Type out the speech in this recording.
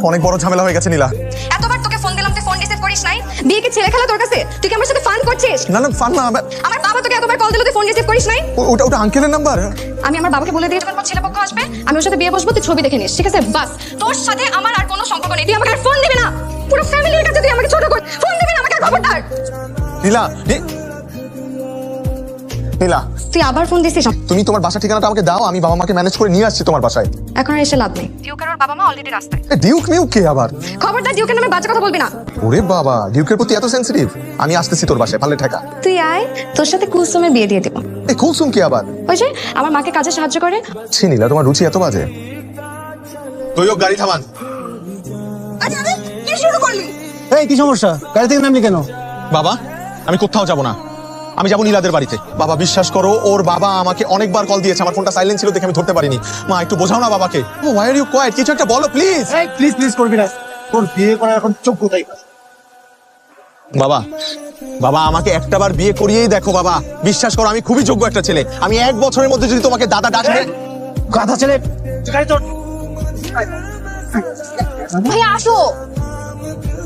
অনেক বড় ঝামেলা হয়ে গেছে নীলা। এতবার তোকে ফোন দিলাম, তুই ফোন রিসিভ করিস নাই। বিয়ে কি ছেলে খেলা তোর কাছে? তুই কি আমার সাথে ফান করছিস? না না, ফান না। আমার বাবা তোকে এতবার কল দিল, তুই ফোন রিসিভ করিস নাই। ওটা আঙ্কেলের নাম্বার। আমি আমার বাবাকে বলে দিয়ে যখন ছেলে পক্ষ আসবে, আমি ওর সাথে বিয়ে বসবো, তুই ছবি দেখে নিস, ঠিক আছে? বাস, তোর সাথে আমার আর কোনো সম্পর্ক নেই। তুই আমাকে আর ফোন দিবি না। পুরো ফ্যামিলির কাছে তুই আমাকে ছোট কর। ফোন দিবি না আমাকে, আর খবরদার। নীলা, নীলা, তুই আবার ফোন দিছিস। তুমি তোমার বাসা ঠিকানাটা আমাকে দাও, আমি বাবা মাকে ম্যানেজ করে নিয়ে আসছি তোমার বাসায়। এখন আর এসে লাভ নেই। ডিউকের ওর বাবা মা অলরেডি রাস্তায়। ডিউক মিউক কে আবার? খবরদার ডিউকের নামে বাজে কথা বলবি না। ওরে বাবা, ডিউকের প্রতি এত সেনসিটিভ? আমি আসতেছি তোর বাসায়, পারলে ঠেকা। তুই আয়, তোর সাথে কুলসুমের বিয়ে দিয়ে দেব। এই কুলসুম কে আবার? ওই যে আমার মাকে কাজে সাহায্য করে। ছি নীলা, তোমার রুচি এত বাজে। তুইও গাড়ি থামান। আরে আরে, কি শুরু করলি? এই কি সমস্যা? গাড়ি থেকে নামলি কেন? বাবা, আমি কোথাও যাব না, আমি যাবো নীলাদের বাড়িতে। বাবা বিশ্বাস করো, ওর বাবা আমাকে অনেকবার কল দিয়েছে, আমার ফোনটা সাইলেন্ট ছিল দেখে আমি ধরতে পারিনি। মা একটু বোঝাও না বাবাকে। Why are you quiet? কিছু একটা বলো প্লিজ। এই প্লিজ প্লিজ করবি না, তোর বিয়ে করার এখন যোগ্যতাই না। বাবা, বাবা আমাকে একটাবার বিয়ে করিয়েই দেখো বাবা, বিশ্বাস করো আমি খুবই যোগ্য একটা ছেলে। আমি 1 বছরের মধ্যে যদি তোমাকে দাদা ডাকবে। গাধা ছেলে, গাড়ি তোর। ভাই আসো।